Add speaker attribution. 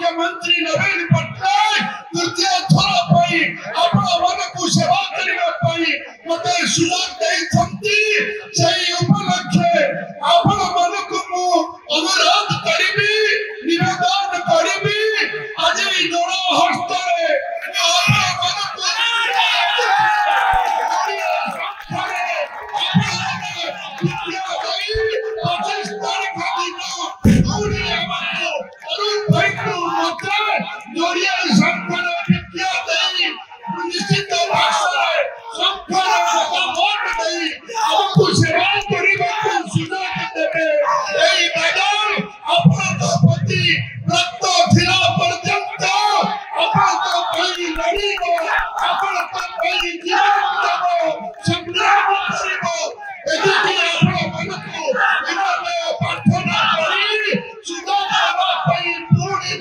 Speaker 1: मुख्यमंत्री नवीन पट्टनायक तृतीय थर पाई आपण मनकु सेवा करने मत सुजोग देइछंती सेही उपलक्षे आपण मनकु मु अनुरोध करिबी निवेदन करिबी आज जन हस्तरे प्रार्थना करी सुधा पूरी